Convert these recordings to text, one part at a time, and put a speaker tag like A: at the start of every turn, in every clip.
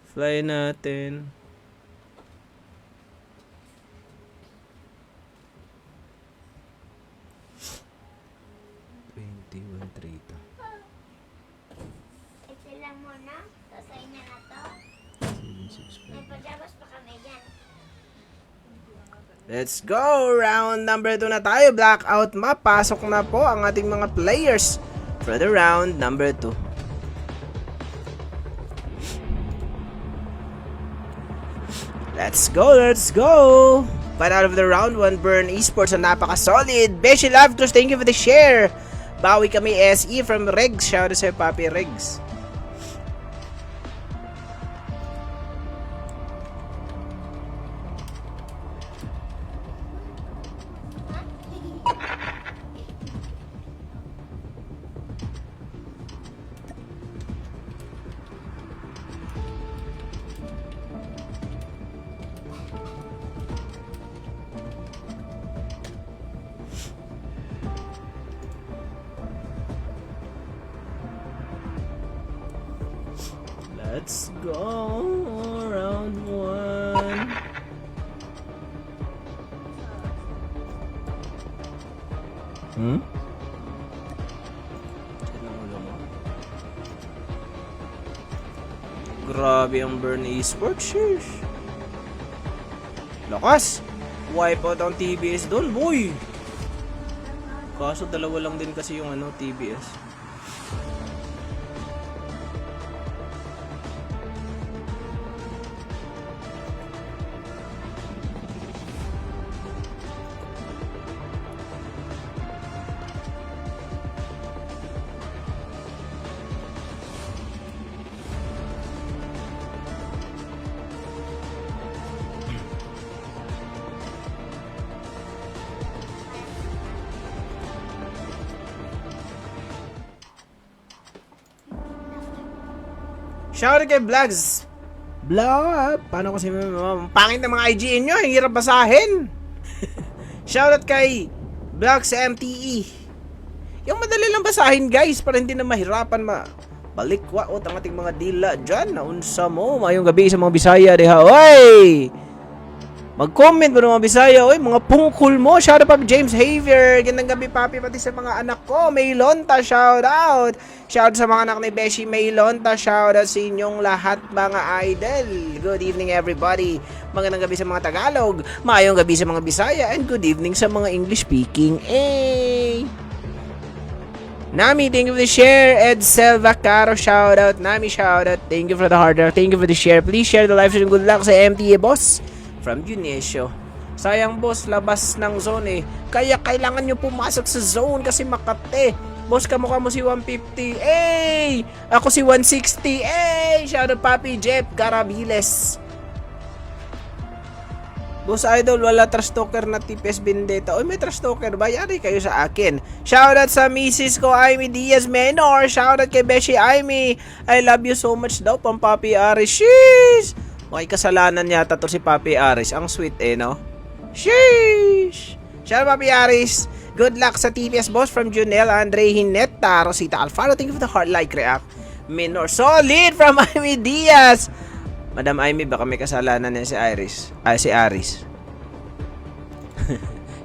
A: Fly natin.
B: Ito lang muna. Tasay niya na to. May pajabas pa kami dyan.
A: Let's go! Round number 2 na tayo. Blackout map. Pasok na po ang ating mga players for the round number 2. Let's go! Let's go! But out of the round 1, Burn Esports ang napaka-solid. Beshi Love Cruz, thank you for the share. Bawi kami SE from Regs. Shout out sa Papi Regs. Let's go! Round 1. Hmm? Grabe ang Burn Esports. Sheesh. Lakas! Wipeout ang TBS doon, boy! Kaso dalawa lang din kasi yung TBS. Shoutout kay Vlogs. Vlog. Paano kasi pangit ng mga IGN nyo? Hirap basahin. Shoutout kay Vlogs MTE. Yung madali lang basahin guys para hindi na mahirapan balikwaot ang ating mga dila dyan. Naunsa mo. Mayong gabi sa mga Bisaya. Deha. Oy! Mag-comment mo ng mga Bisaya. Oy, mga pungkul mo. Shoutout Papi James Javier. Gandang gabi Papi pati sa mga anak ko. Maylonta. Shoutout. Shoutout sa mga anak ni Beshi Maylonta. Shoutout sa inyong lahat mga idol. Good evening everybody. Magandang gabi sa mga Tagalog. Mayong gabi sa mga Bisaya. And good evening sa mga English speaking. Nami, thank you for the share. Ed Selva Caro, shoutout. Nami, shoutout. Thank you for the hard work. Thank you for the share. Please share the live stream. Good luck sa MTA boss. From Unesio. Sayang boss, labas ng zone eh. Kaya kailangan nyo pumasok sa zone kasi Makate. Boss, kamukha mo si 150. Ako si 160. Shoutout Papi Jeff Carabiles. Boss Idol, wala trash talker na TPS Vendetta. Oy, may trash talker ba? Yari kayo sa akin. Shoutout sa misis ko, Aimee Diaz Menor. Shoutout kay Beshi Aimee. I love you so much daw, pang Papi Aris. Sheesh! Okay, kasalanan yata to si Papi Aris. Ang sweet no? Sheesh! Shoutout Papi Aris. Good luck sa TPS boss from Junel Andre Hineta. Rosita Alfaro, thank you for the heart like react. Menor, solid from Aimee Diaz. Madam Aimee, baka may kasalanan niya si Iris. Si Aris.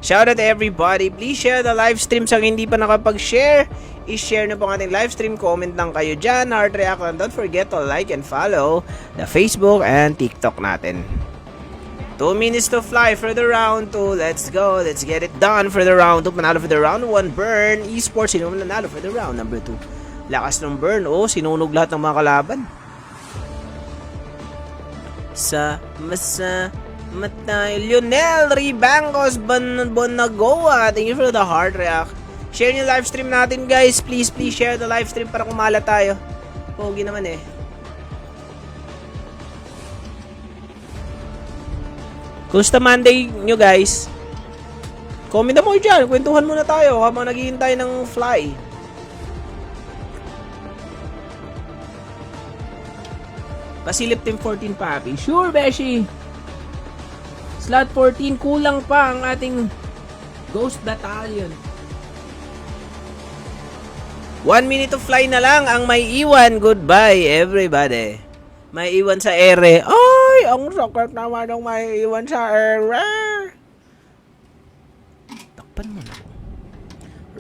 A: Shoutout to everybody. Please share the live stream sa hindi pa nakapag-share. I-share na po ang ating live stream. Comment lang kayo dyan. Heart react lang. Don't forget to like and follow the Facebook and TikTok natin. 2 minutes to fly for the round 2. Let's go. Let's get it done for the round 2. Manalo for the round 1. Burn Esports. Sino manalo for the round number 2? Lakas ng Burn. Sinunog lahat ng mga kalaban. Sa masa matay Lionel Ribangos Bonagoa, thank you for the heart react. Share yung live stream natin guys. Please share the live stream para kumala tayo. Pogi naman eh. Kumusta Monday nyo guys? Comment na mo dyan. Kwentuhan muna tayo habang naghihintay ng fly. Pasilip team 14 Papi. Sure Beshi. Slot 14, kulang pa ang ating Ghost Battalion. 1 minute to fly na lang ang may iwan. Goodbye everybody. May iwan sa ere. Ay, ang sakit naman ng may iwan sa ere. Takpan mo na.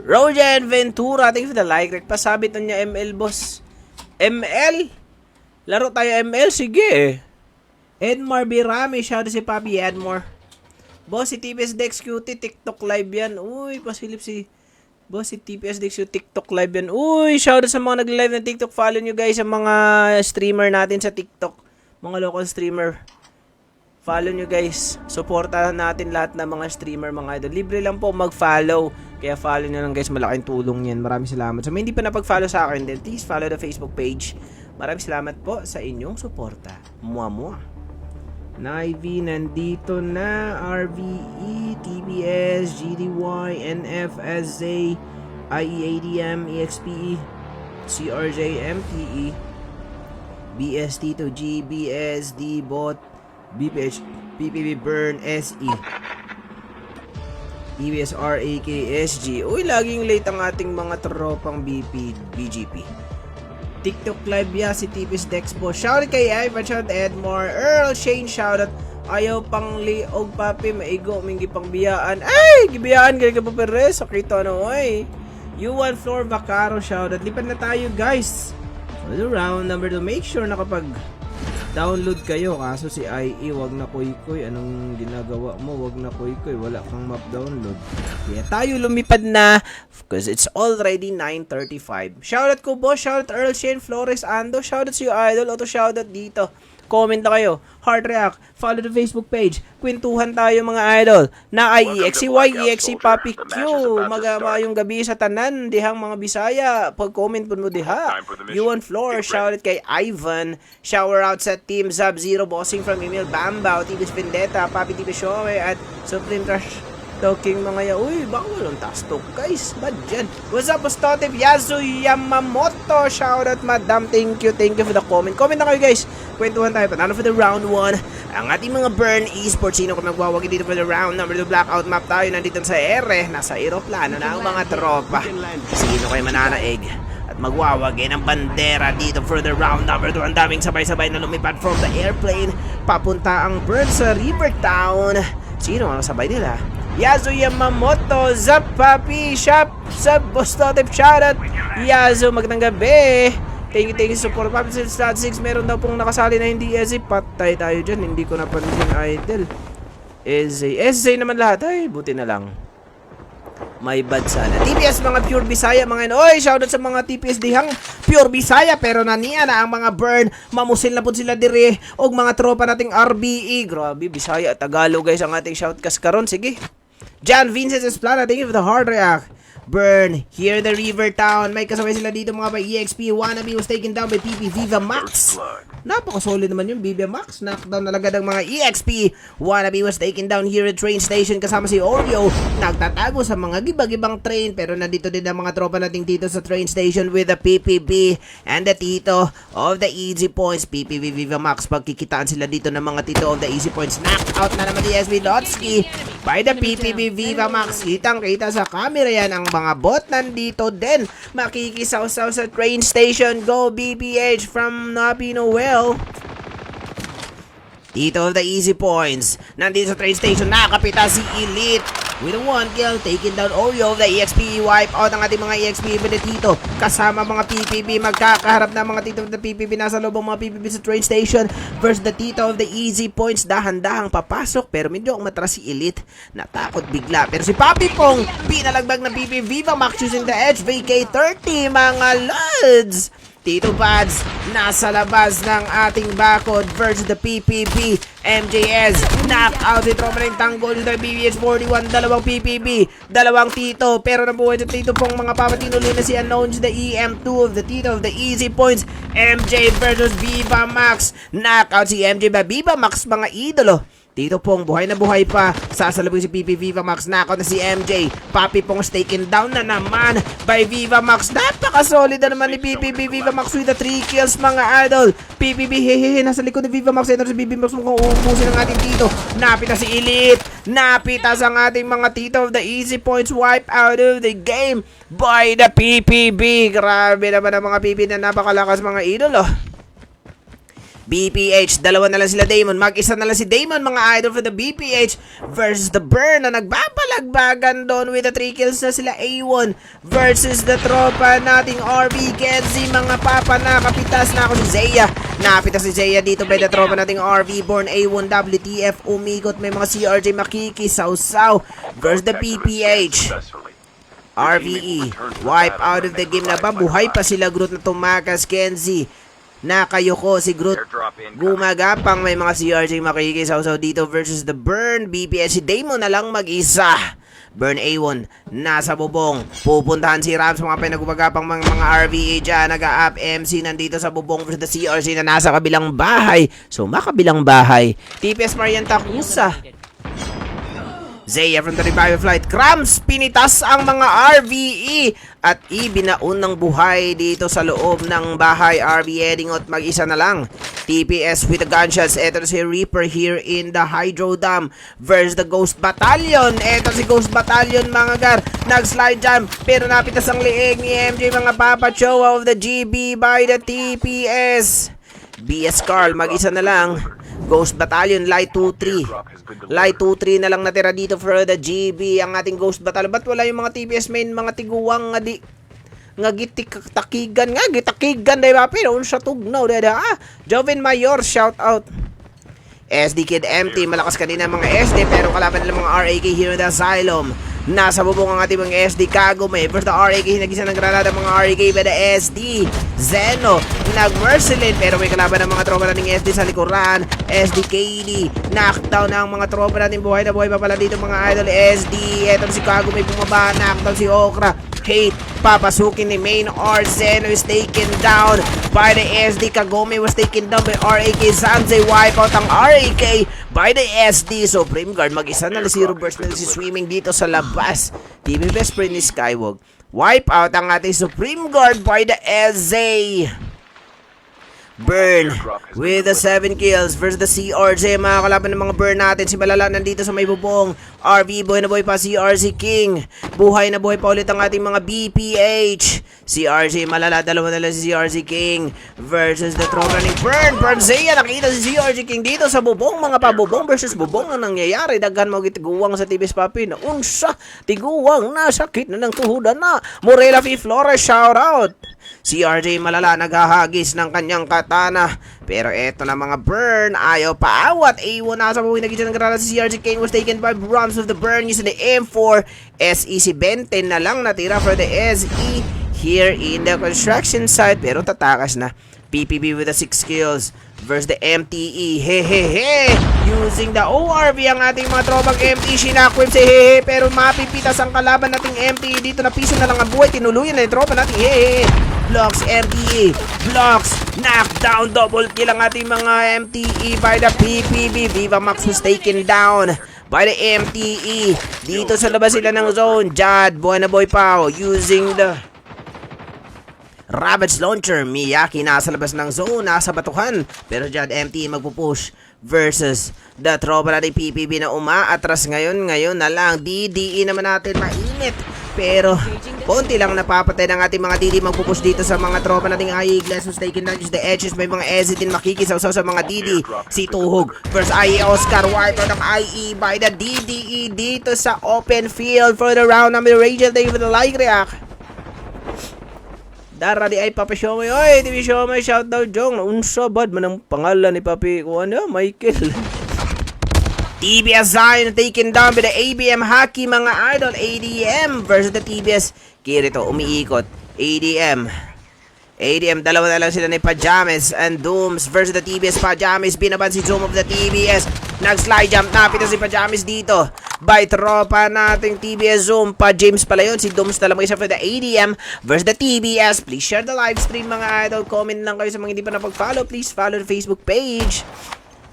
A: Rojan Ventura, thank you for the like. Pasabit na niya ML, boss. ML? Laro tayo ML? Sige. Edmar Birami, shout out si Papi Edmar. Boss, si TPS Dex Cutie, TikTok live yan. Uy, pasilip si... Boss, si TPS Dex Cutie, TikTok live yan. Uy, shout out sa mga nag-live ng TikTok. Follow nyo guys sa mga streamer natin sa TikTok. Mga local streamer. Follow nyo guys. Supportahan natin lahat ng mga streamer, mga idol. Libre lang po mag-follow. Kaya follow nyo lang guys. Malaking tulong yan. Maraming salamat. So, may hindi pa napag-follow sa akin din, please follow the Facebook page. Maraming salamat po sa inyong suporta. Mua. Nivy, nandito na. RVE, TBS, GDY, NFSA, IEADM, EXPE, CRJ, MTE, BST to G, BSD, BOT, BPH, PPB, Burn, SE, EBSR, AKSG. Uy, laging late ang ating mga tropang BGP. TikTok live ya si Tipis Dex po. Shoutout kay Ivan, shoutout Edmore, Earl, Shane, shoutout. Ayaw pang liog papi, maigo, mingi pang biyaan. Ay, gibiyaan, gali ka pa Perez. Sakito ano, oy. U1 Floor Vacaro, shoutout. Lipat na tayo guys. For the round number 2, make sure na kapag download kayo, kaso si IE, wag na kuy-kuy. Anong ginagawa mo? Wag na kuy-kuy. Wala kang map download. Kaya tayo lumipad na because it's already 9:35. Shoutout ko boss, shoutout Earl, Shane, Flores, Ando. Shoutout sa idol, auto shoutout dito. Comment na kayo, heart react, follow the Facebook page, kwentuhan tayo mga idol, na IEXCY, EXC, Papi Q, magama yung gabi sa tanan, dihang mga Bisaya, pag-comment po mo diha, U1 Floor, shoutout kay Ivan, shower out sa Team Sub-Zero, bossing from Emil Bambao, Tibis Vendetta, Papi Tibis Showe, at Supreme Trash Talking mga ya. Uy, baka walang task talk guys. Bad dyan. What's up, Postotip Yasu Yamamoto? Shoutout madam. Thank you for the comment. Comment na kayo guys. Kwentuhan tayo. Panalo for the round 1. Ang ating mga Burn Esports. Sino kung nagwawagi dito for the round number 2 blackout map tayo. Nandito sa ere. Nasa aeroplano na ang mga tropa. Sino kayo mananaig? At magwawagi ng bandera dito for the round number 2. Ang daming sabay-sabay na lumipad from the airplane. Papunta ang Burn sa Rivertown. Sino ang sabay nila? Yazu Yamamoto, Zap Papi, Shop, Zap Bostotip, shoutout. Yazu, magandang gabi. Thank you support. Papi sa Stat 6, meron daw pong nakasali na hindi SC. Patay tayo dyan, hindi ko napansin idol. SC naman lahat. Ay, buti na lang. May bad sana. TPS mga pure Bisaya mga oy, shoutout sa mga TPS dihang pure Bisaya pero naniya na ang mga Burn, mamusil na po sila dire og mga tropa nating RBE. Grabe, Bisaya at Tagalog guys ang ating shoutcast karon. Sige. John Vincent Esplana, thank you for the hard react. Burn, here the Rivertown. May kasabay sila dito mga EXP. Wannabe was taken down by PP Viva Max. Napaka-solid naman yung Viva Max. Knockdown na agad ang mga EXP. Wannabe was taken down here at train station kasama si Oreo. Nagtatago sa mga gibag-ibang train pero nandito din ang mga tropa nating dito sa train station with the PPB and the Tito of the Easy Points. PPV Viva Max. Pagkikitaan sila dito ng mga Tito of the Easy Points. Knocked out na naman ni SB Lotsky by the PPB Viva Max. Kitang-kita sa camera yan ang mga bot nandito din. Makikisaw-saw sa train station. Go BPH from Napi Noel. Tito of the Easy Points. Nandito sa train station. Nakapita si Elite. With a 1 kill. Taking down Oreo of the EXP. Wipe out ang ating mga EXP with the Tito. Kasama mga PPB. Magkakaharap na mga Tito of the PPB. Nasa loob ang mga PPB sa train station. Versus the Tito of the Easy Points. Dahan-dahang papasok. Pero medyo ang matras si Elite. Natakot bigla. Pero si Papi Pong. Pinalagbag ng PPB. Viva Max using the edge. VK30 mga lods. Tito Pads, nasa labas ng ating bakod versus the PPB. MJS, knockout si Tromarin Tanggol the BBH 41, dalawang PPB, dalawang Tito, pero nabuhay sa Tito pong mga papatinuli na si Unknown the EM2 of the Tito of the Easy Points. MJ versus Viva Max, knockout si MJ by Viva Max mga idolo. Tito Pong, buhay na buhay pa. Sasalubong si PP Viva Max. Knockout na si MJ. Papi Pong taken down na naman by Viva Max. Napaka-solid na naman ni PPB Viva Max with the 3 kills mga idol. PPB, hehehe, nasa likod ni Viva Max. Ito si Viva Max mukhang uubusin ng ating Tito. Napita si Elite. Napita sa ating mga Tito of the Easy Points. Wipe out of the game by the PPB. Grabe naman ang mga PPB na napakalakas mga idol. BPH, dalawa na lang sila Damon. Mag-isa na lang si Damon, mga idol, for the BPH versus the Burn na nagpapalagbagan doon with the 3 kills na sila A1 versus the tropa nating RB Kenzie, mga papa. Nakapitas na ako si Zaya. Napitas si Zaya dito by the tropa nating RB Born A1 WTF. Umikot, may mga CRJ makikisawsaw versus the BPH. RVE, wipe out of the game na ba? Buhay pa sila Groot na tumakas. Kenzie, nakayoko si Groot. Gumagapang, may mga CRJ makikisawsaw dito versus the Burn. BPH, si Damon na lang mag-isa. Burn A1, nasa bubong. Pupuntahan si Rams, mga pinagumagapang mga RVA dyan. Nag-a-up MC nandito sa bubong versus the CRJ na nasa kabilang bahay. So, makabilang bahay. TPS Marian Takusa. Zaya from the revival flight. Cramps, pinitas ang mga RVE at ibinaon ng buhay dito sa loob ng bahay. RV Edingot, mag-isa na lang. TPS with the gunshots. Eto si Reaper here in the Hydro Dam versus the Ghost Battalion. Eto si Ghost Battalion, mga gar. Nag-slide jump pero napitas ang liig ni MJ, mga papa. Show of the GB by the TPS. BS Carl, mag-isa na lang. Ghost Battalion, Light 2-3. Light 2-3 na lang natira dito for the GB. Ang ating Ghost Battalion. Ba't wala yung mga TPS main, mga tiguwang nga di... Nga gitakigan nga, gitakigan day ba? Pero siya tugnaw, dada. Joven Mayor, shout out. SD Kid empty, malakas kanina mga SD, pero kalaban nila mga RAK here in the Asylum. Nasa bubong ang ating mga SD. Kagome versus the RAK, hinagisa ng granada mga RAK by the SD. Zeno, nag-Mercilin, pero may kalaban ng mga tropa nating SD sa likuran. SD KD, knockdown ng mga tropa natin. Buhay na buhay pa pala dito mga idol. SD, eto si Kagome bumaba, knockdown si Okra. Hate, papasukin ni Main R. Zeno is taken down by the SD. Kagome was taken down by RAK. Sanzay wipe out ang RAK by the SD. So Supreme Guard, mag-isa na si Roberts na si Swimming dito sa labas. TV best friend ni Skywog. Wipe out ang ating Supreme Guard by the SZ. Burn with the 7 kills versus the CRJ. Mga kalaban ng mga Burn natin. Si Malala nandito sa may bubong. RV, buhay na buhay pa. CRZ King, buhay na buhay pa ulit ang ating mga BPH. CRJ Malala, dalawa na lang si CRZ King versus the tropa ni Burn. Burn Zaya, nakita si CRZ King dito sa bubong. Mga pabubong versus bubong ang nangyayari. Daghan mo gitiguwang sa TBS Papi na unsa. Tiguwang na, sakit na ng tuhudan na. Morela P. Flores, shout out. CRJ Malala naghahagis ng kanyang katana. Pero eto na mga Burn, ayaw paawat. A1 nasa buhay, nagiging ng granada si CRJ King was taken by Brahms of the Burn using the M4. SE si 20 na lang natira for the SE here in the construction site. Pero tatakas na. PPB with the 6 kills versus the MTE. Hehehe. Using the ORV ang ating mga tropang MTE. Shinakwim si hehe. Pero mapipitas ang kalaban nating MTE. Dito na piso na lang ang buhay. Tinuluyan na yung tropa nating hehehe. Blocks, RDA. Blocks. Knockdown. Double kill ang ating mga MTE by the PPB. Viva Max was taken down by the MTE. Dito sa labas sila ng zone. Jad, buhay na boy pa. Using the Ravage Launcher. Miyaki nasa labas ng zone, nasa batuhan. Pero dyan, MTE magpupush versus the tropa natin PPB na umaatras ngayon na lang. DDE naman natin mainit. Pero konti lang napapatay ng ating mga DD magpupush dito sa mga tropa nating IE. Glass was taken down, just the edges. May mga EZ din makikisaw sa mga DD. Si Tuhog versus IE Oscar. Wipe out ng IE by the DDE dito sa open field for the round number. Rachel, thank you for the like react. Dara di ay Papi Shomay. Oy, di Shomay, shout out Jong. Unsa bad man ang pangalan ni Papi ko ano, Michael. TBS Zion taken down by the ABM Haki, mga idol. ADM versus the TBS Kirito, umiikot. ADM, dalawa na lang sila ni Pajames and Dooms versus the TBS Pajames. Binaban si Zoom of the TBS. Nag-slide jump, napita si Pajames dito by tropa nating TBS Zoom. Pa-James pala yun, si Dooms na lang isa for the ADM versus the TBS. Please share the live stream, mga idol. Comment lang kayo sa mga hindi pa napag-follow. Please follow the Facebook page.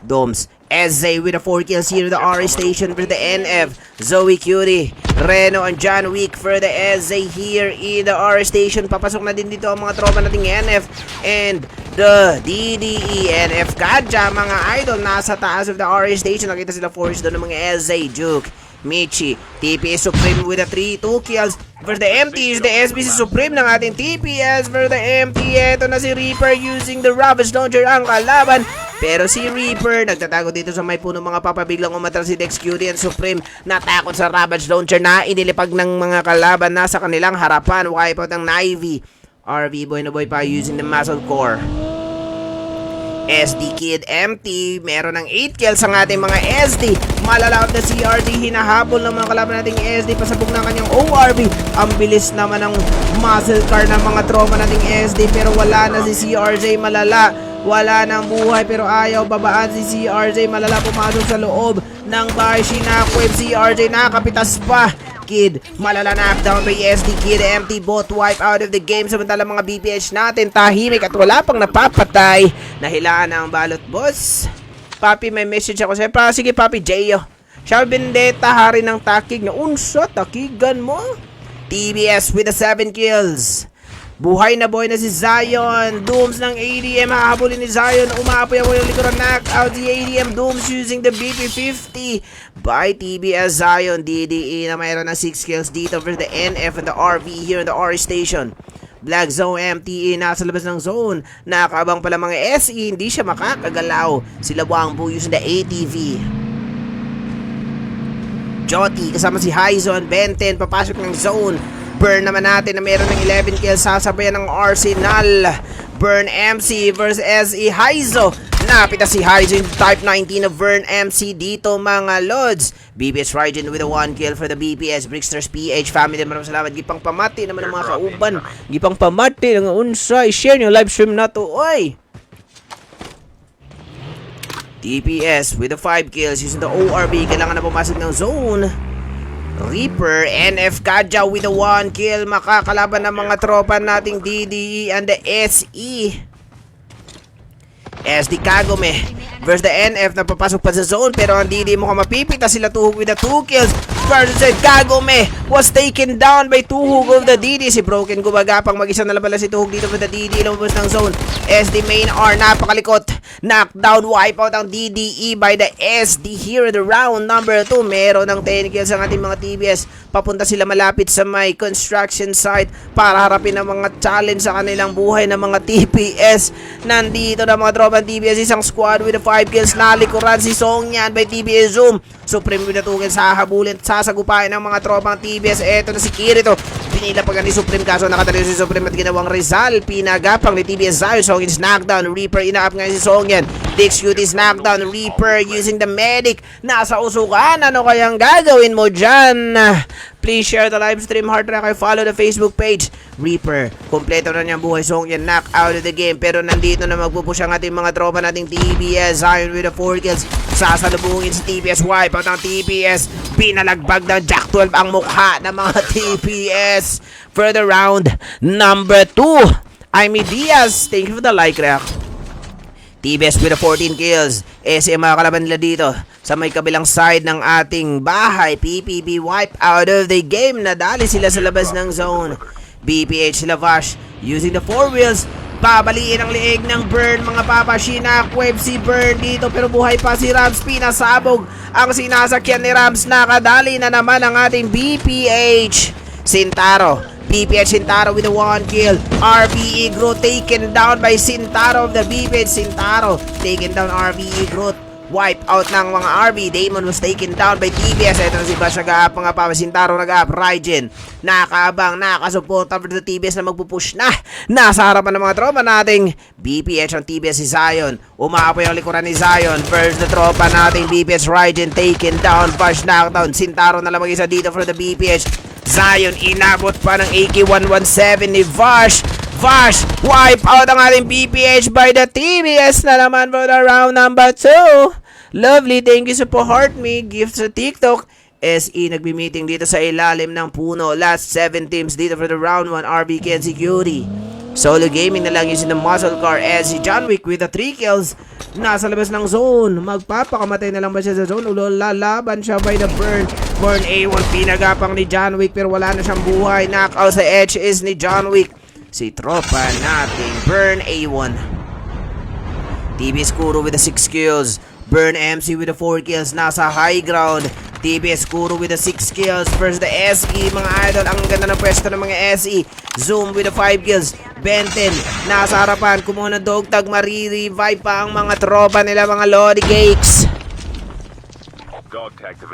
A: Doms, SZ with a 4 kills here in the RA station for the NF. Zoe Curie, Reno and John Wick for the SZ here in the RA station. Papasok na din dito ang mga tropa nating NF and the DDE. NF Kadja, mga idol, nasa taas of the RA station. Nakita sila force doon ng mga SZ. Juke, Michi. TPS Supreme with the 2 kills. For the MT is the SBC Supreme ng ating TPS. For the MT, eto na si Reaper using the Ravage Launcher ang kalaban. Pero si Reaper, nagtatago dito sa may puno mga papabiglang umatras si Dex Cutie and Supreme. Natakot sa Ravage Launcher na inilipag ng mga kalaban na sa kanilang harapan. Wipeout ng Nivy. RV boy na boy pa using the Muscle Core. SD Kid empty. Meron ng 8 kills ang ating mga SD. Malalaot na CRG. Hinahabol ng mga kalaban nating SD. Pasabog ng kanyang ORB. Ang bilis naman ng muscle car ng mga tropa nating SD. Pero wala na si CRJ. Malala. Wala nang buhay pero ayaw babaan si CRJ. Malala pumasok sa loob ng bahay. Shinakweb CRJ. Nakapitas pa. Kid, malala knockdown by SD Kid, empty bot wipe out of the game. Samantala mga BPH natin tahimik at wala pang napapatay. Nahilaan ang balot boss. Papi, may message ako sa'yo. Sige Papi Jayo. Siya Vendetta, hari ng takig na unsa, takigan mo. TBS with the 7 kills. Buhay na boy na si Zion. Dooms ng ADM. Hahabulin ni Zion. Umaapoy ako yung likuran. Knockout si ADM. Dooms using the BP50 by TBS Zion. DDE na mayroon ng 6 kills dito for the NF and the RV here in the RE station. Black Zone MTE nasa labas ng zone. Nakakabang pala mga SE. Hindi siya makakagalaw. Sila Wangbu using the ATV. Joti kasama si Hyzon. Benten papasok ng zone. Burn naman natin na meron ng 11 kills. Sasabayan ng Arsenal. Burn MC versus SE Hyzo. Napita si Hyzo yung type 19 of Burn MC dito mga lods. BBS Raijin with a 1 kill for the BPS Bricksters PH family. Maraming salamat. Gipang pamati naman ng mga kauban. Gipang pamati ng unsa. I-share nyo live stream na to. Oy! TPS with the 5 kills using the ORB. Kailangan na pumasok ng zone. Reaper, NF Kadja with the 1 kill. Makakalaban ng mga tropa nating DDE and the SE. SD Kagome versus the NF na papasok pa sa zone. Pero ang DDE mo mapipita sila Tuhog with the 2 kills. Versus Kagome was taken down by Tuhog of the DDE. Si Broken gumagapang mag-isa na labala si Tuhog dito with the DDE. Lumabas ng zone. SD main R napakalikot. Knockdown wipeout ang DDE by the SD here in the round number 2. Meron ng 10 kills ang ating mga TBS. Papunta sila malapit sa may construction site para harapin ang mga challenge sa kanilang buhay ng mga TPS. Nandito na mga tropa TBS. Isang squad with the 5 kills. Nalikuran si Songyan by TBS Zoom. Supreme with the 2 kills. Sahabulin at sasagupain ng mga tropang TBS. Eto na si Kirito. Pinilapagan ni Supreme kaso nakatalo si Supreme at ginawang Rizal. Pinagapang ni TBS Zion. Songyan's knockdown. Reaper ina-up ngayon si Songyan. Dix Cutie's knockdown. Reaper using the medic. Nasa usukan. Ano kayang gagawin mo dyan? Please share the live stream. Heart na kayo. Follow the Facebook page. Reaper. Kompleto na niyang buhay. Songyan knock out of the game. Pero nandito na magpupush ang ating mga tropa nating TBS. Zion with the 4 kills. Sasalubungin si TBS. Wipeout ang TBS. Pinalagbag ng Jack 12 ang mukha ng mga TBS. Further round number 2. Aimee Diaz. Thank you for the like react. TBS with the 14 kills. SM mga kalaban nila dito sa may kabilang side ng ating bahay. PPB wipe out of the game. Nadali sila sa labas ng zone. BPH sila Vash using the 4 wheels. Babaliin ang liig ng Burn. Mga papa, Shinakweb si Burn dito pero buhay pa si Rams. Pinasabog ang sinasakyan ni Rams. Nakadali na naman ang ating BPH. Sintaro. BPH Sintaro with a 1 kill. RBE Groot taken down by Sintaro of the BPH. Sintaro taken down RBE Groot. Wipe out ng mga RB. Damon was taken down by TBS. Ito na si Bash nag-up mga pa. Sintaro nag-up. Raijin nakabang, nakasuporta for the TBS na magpupush na. Nasa harapan ng mga tropa nating BPH ang TBS si Zion. Umaapoy ang likuran ni Zion. First the tropa nating BPH. Raijin taken down. Bash knockdown. Sintaro na lang mag-isa dito for the BPH. Zion inabot pa ng AK-117 ni Vash. Vash, wipe out ang ating BPH by the TBS na naman for the round number 2. Lovely, thank you sa po-heart me. Gift sa TikTok. SE nagbi-meeting dito sa ilalim ng puno. Last 7 teams dito for the round 1. RBK and Security. Solo gaming na lang using the muscle car. SE John Wick with the 3 kills. Nasa labas ng zone. Magpapakamatay na lang ba siya sa zone? Lalaban siya by the Burn. Burn A1 pinagapang ni John Wick pero wala na siyang buhay. Knockout sa edge is ni John Wick. Si tropa nating Burn A1. TB Skuro with the 6 kills. Burn MC with the 4 kills. Nasa high ground TBS Kuro with the 6 kills versus the SE, mga idol. Ang ganda ng pwesto ng mga SE. Zoom with the 5 kills. Benten, nasa harapan. Kumuha ng dog tag. Marirevive pa ang mga tropa nila, mga Lodi Cakes.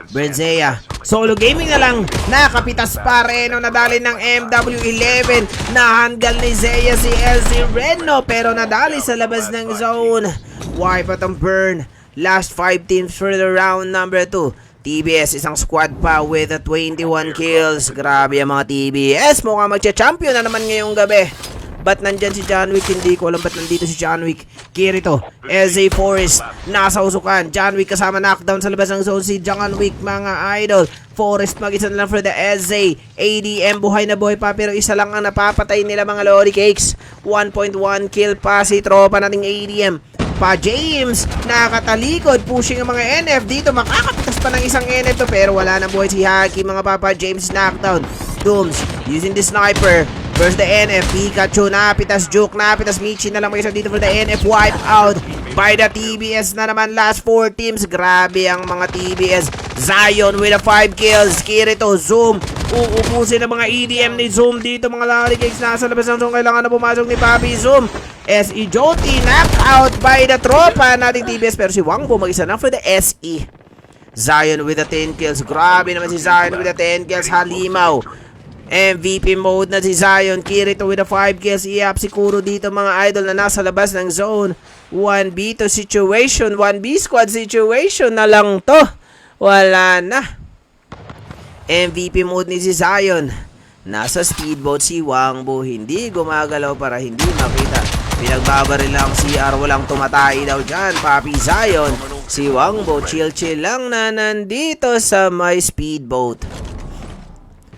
A: Brenzea, solo gaming na lang. Nakapitas pa Reno, nadali ng MW11. Nahanggal ni Zea si LC Reno, pero nadali sa labas ng zone. Wipe out ang burn. Last 5 teams for the round number 2. TBS, isang squad pa with 21 kills. Grabe ang mga TBS. Mukhang magcha-champion na naman ngayong gabi. Ba't nandyan si John Wick? Hindi ko alam ba't nandito si John Wick. Kirito, SJ Forest, nasa usukan. John Wick kasama knockdown sa labas ng zone si John Wick, mga idol. Forest mag-isa na lang for the SJ. ADM, buhay na buhay pa, pero isa lang ang napapatay nila, mga Lodi Cakes. 1.1 kill pa si tropa nating ADM. Pa James, nakatalikod, pushing ang mga NF dito. Makakapitas pa ng isang NF to, pero wala na buhay si Haki, mga Papa James. Knockdown. Dooms using the sniper versus the NF. Pikachu, napitas Juke, napitas Michi na lang mag-isa dito for the NF. Wipe out by the TBS na naman. Last 4 teams. Grabe ang mga TBS. Zion with a 5 kills. Kirito, Zoom. Uubusin ang mga EDM ni Zoom dito, mga Lodi Cakes. Nasa labas ng zone. Kailangan na pumasok ni Papi Zoom. SE Joti, knocked out by the tropa nating TBS. Pero si Wangbo mag-isa na for the SE. Zion with the 10 kills. Grabe naman si Zion with the 10 kills. Halimaw. MVP mode na si Zion. Kirito with the 5 kills. Iap si Kuro dito, mga idol, na nasa labas ng zone. 1v2 situation. 1v squad situation na lang to. Wala na. MVP mode ni si Zion. Nasa speedboat si Wangbo. Hindi gumagalaw para hindi makita. Pinagbabaril lang CR. Walang tumatay daw dyan. Papi Zion. Si Wangbo chill lang na nandito sa may speedboat.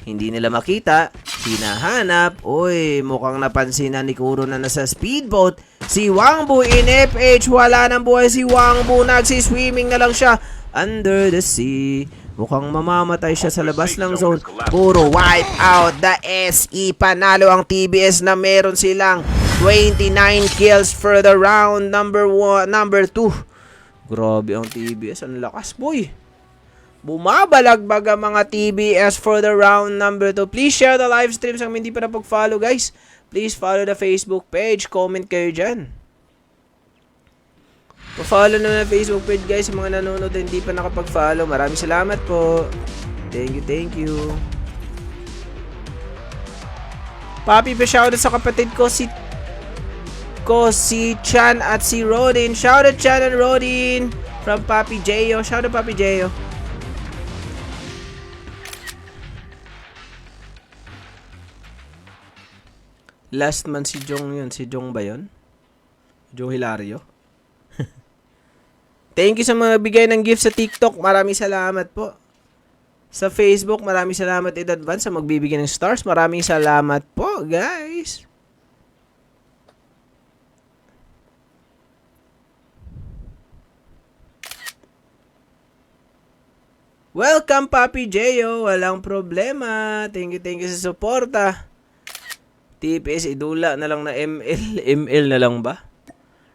A: Hindi nila makita, hinahanap. Uy, mukhang napansin na ni Kuro na nasa speedboat. Si Wangbo in FH, wala nang buhay si Wangbo. Nagsiswimming na lang siya under the sea. Mukhang mamamatay siya sa labas ng zone. Kuro wipe out the SE. Panalo ang TBS na meron silang 29 kills for the round number 2. Grabe ang TBS, ang lakas, boy. Bumabalagbag ang mga TBS for the round number 2. Please share the live streams kung hindi pa napag-follow, guys. Please follow the Facebook page. Comment kayo dyan. Pa-follow na ng Facebook page, guys. Yung mga nanonood na hindi pa nakapag-follow. Maraming salamat po. Thank you. Papi, pa-shoutout sa kapatid ko, si Chan at si Rodin. Shoutout Chan and Rodin from Papi Jeyo. Shoutout Papi Jeyo. Last month si Jong yun. Si Jong ba yun? Jong Hilario? Thank you sa mga bigay ng gift sa TikTok. Maraming salamat po. Sa Facebook, maraming salamat in advance sa magbibigay ng stars. Maraming salamat po, guys. Welcome, Papi Jeyo. Walang problema. Thank you sa suporta. TPS, idula na lang na ML. ML na lang ba?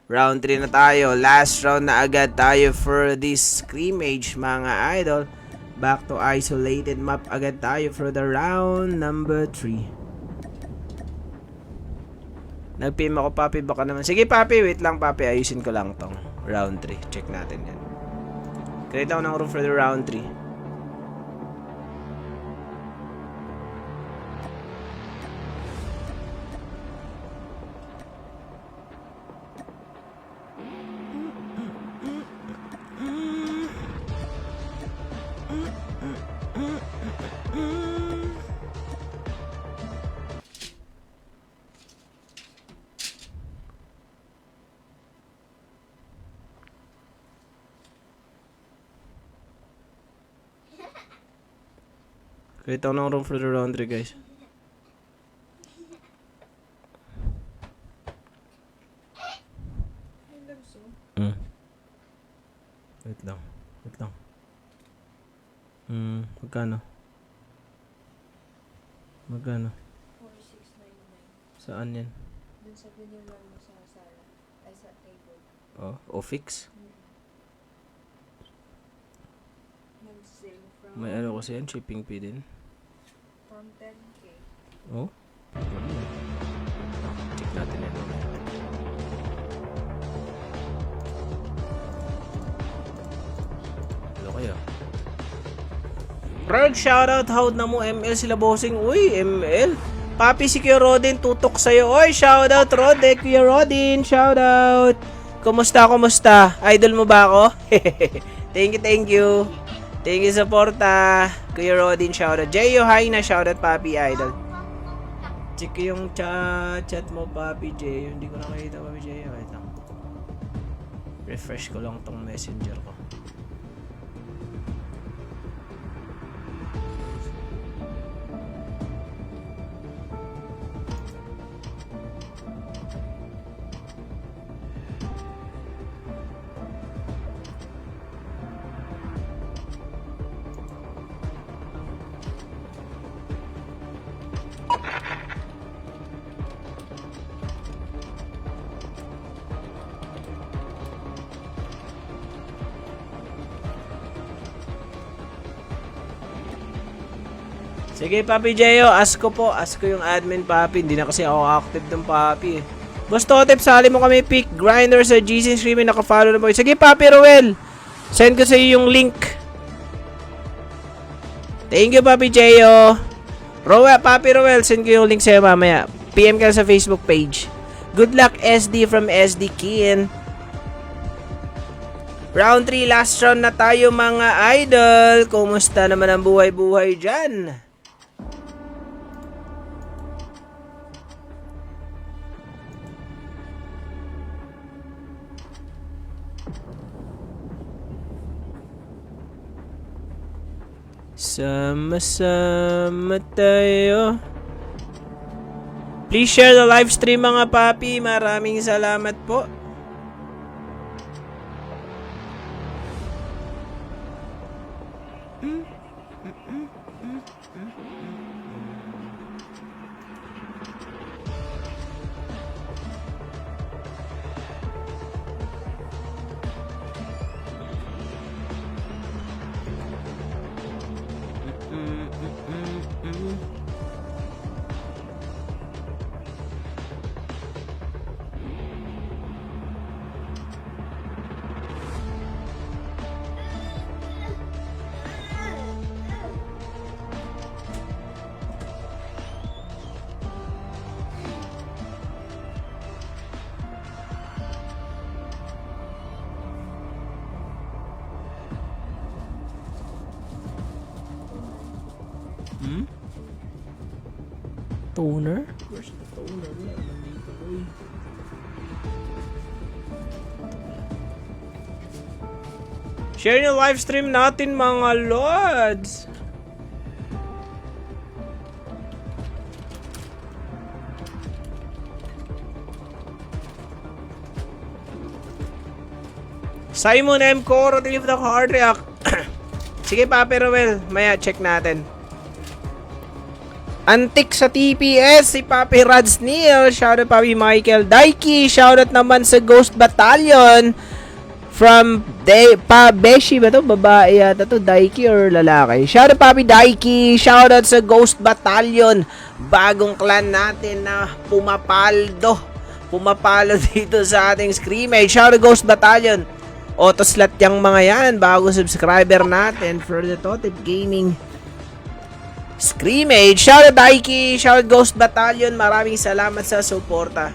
A: Round 3 na tayo. Last round na agad tayo for this scrimmage, mga idol. Back to isolated map agad tayo for the round number 3. Nag-PM ako, Papi. Baka naman. Sige, Papi. Wait lang, Papi. Ayusin ko lang tong round 3. Check natin yan. Create ako ng room for the round 3. Create ako ng room for the round 3, guys. Wait lang. Magkano? 4699. Saan yan?
C: Dun sa binila mo sa sala. Ay, sa table.
A: Oh, o fix?
C: Nag-sale from
A: May ano kasi yan, shipping fee din.
C: From 10K.
A: Oh? Check natin yan. Ano kaya? Reg, shoutout, howd na mo, ML sila bossing. Uy, ML. Papi, si Kuya Rodin, tutok sa'yo. Uy, shoutout, Rode, Kuya Rodin, shoutout. Kumusta, kumusta? Idol mo ba ako? Thank you, thank you. Thank you sa porta. Kuya Rodin, shoutout. Jeyo, hi na, shoutout, Papi, idol. Check ko yung chat mo, Papi Jeyo. Hindi ko nakita, Papi Jeyo. Wait lang. Refresh ko lang tong messenger ko. Sige, Papi Jeyo, ask ko po. Ask ko yung admin, Papi. Hindi na kasi ako active ng Papi eh. Boss Totep, sali mo kami pick grinder sa GC Streaming. Nakafollow na po. Sige, Papi Ruel. Send ko sa iyo yung link. Thank you, Papi Jeyo. Papi Ruel, send ko yung link sa'yo mamaya. PM ka sa Facebook page. Good luck, SD from SD Kin. Round 3, last round na tayo mga idol. Kumusta naman ang buhay-buhay dyan? Sama-sama tayo. Please share the live stream mga papi. Maraming salamat po. Toner? Where's the toner? Nandito ko eh. Share yung live stream natin mga lords. Simon M. Coro, deliver the hard react. Sige, Papi Ruel. Maya, check natin. Antik sa TPS, si Papi Rads Neil. Shoutout Papi Michael Daiki. Shoutout naman sa Ghost Battalion. From Beshi ba to? Babae yata to. Daiki or lalaki? Shoutout Papi Daiki. Shoutout sa Ghost Battalion. Bagong clan natin na pumapaldo. Pumapalo dito sa ating scrimmage. Shoutout Ghost Battalion. Auto slot yung mga yan. Bago subscriber natin for the Totep Gaming scrimmage. Shoutout Daiki. Shoutout Ghost Battalion. Maraming salamat sa suporta.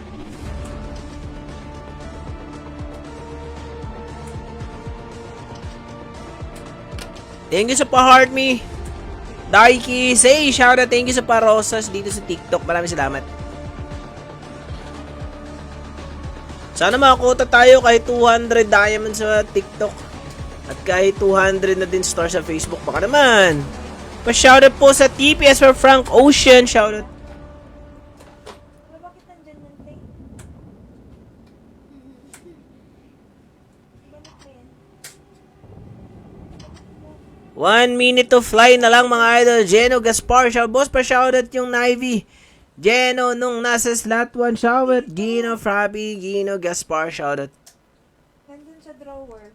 A: Thank you sa pa-heart me. Daiki. Say shoutout. Thank you sa pa-rosas dito sa TikTok. Maraming salamat. Sana makakuta tayo kahit 200 diamonds sa TikTok. At kahit 200 na din star sa Facebook. Baka naman. Pa-shoutout po sa TPS for Frank Ocean. Shoutout.
C: Bakit nandyan yan, Tay? Bakit ba yan?
A: 1 minute to fly na lang mga idol. Geno Gaspar. Shoutout. Boss, pa-shoutout yung Nivy. Geno nung nasa slot 1. Shoutout. Gino Frabi. Gino Gaspar. Shoutout.
C: Nandun sa drawer.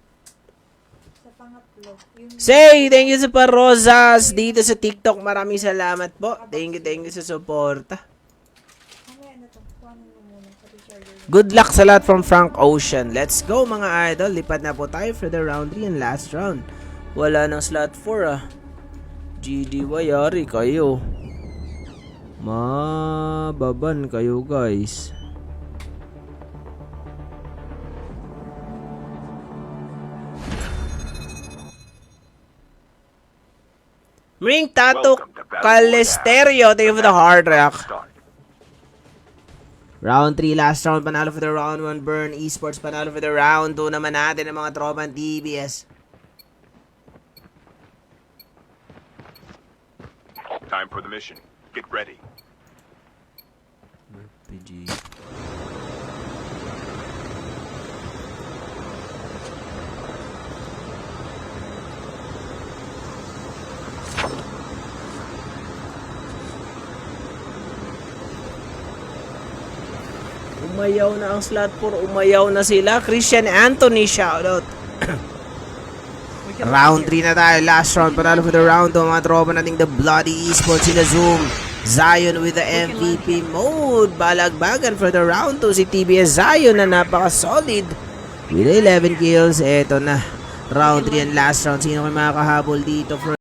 C: Sa pangatlo. Yung
A: Say, thank you sa parosas dito sa TikTok. Maraming salamat po. Thank you sa suporta.
C: mamaya na to. Kuhanin mo muna sa recharger.
A: Good luck sa lahat from Frank Ocean. Let's go mga idol. Lipat na po tayo for the round 3 and last round. Wala nang slot 4 ah. GDY, yari kayo. Mababan kayo guys. Ring Tato Calesterio, thank you for the hard rock. Round 3, last round, panalo for the round 1, Burn Esports, panalo for the round 2 naman natin ng mga tropang TBS.
D: Time for the mission. Get ready.
A: PG. Umayaw na ang slot 4, umayaw na sila. Christian Anthony, shoutout. Round 3 na tayo, last round, panalo for the round 2, mga tropa nating the Bloody Esports in the Zoom. Zion with the MVP mode. Balagbagan for the round 2 si TBS Zion na napaka-solid. With 11 kills, eto na. Round 3 and last round. Sino kayo makakahabol dito for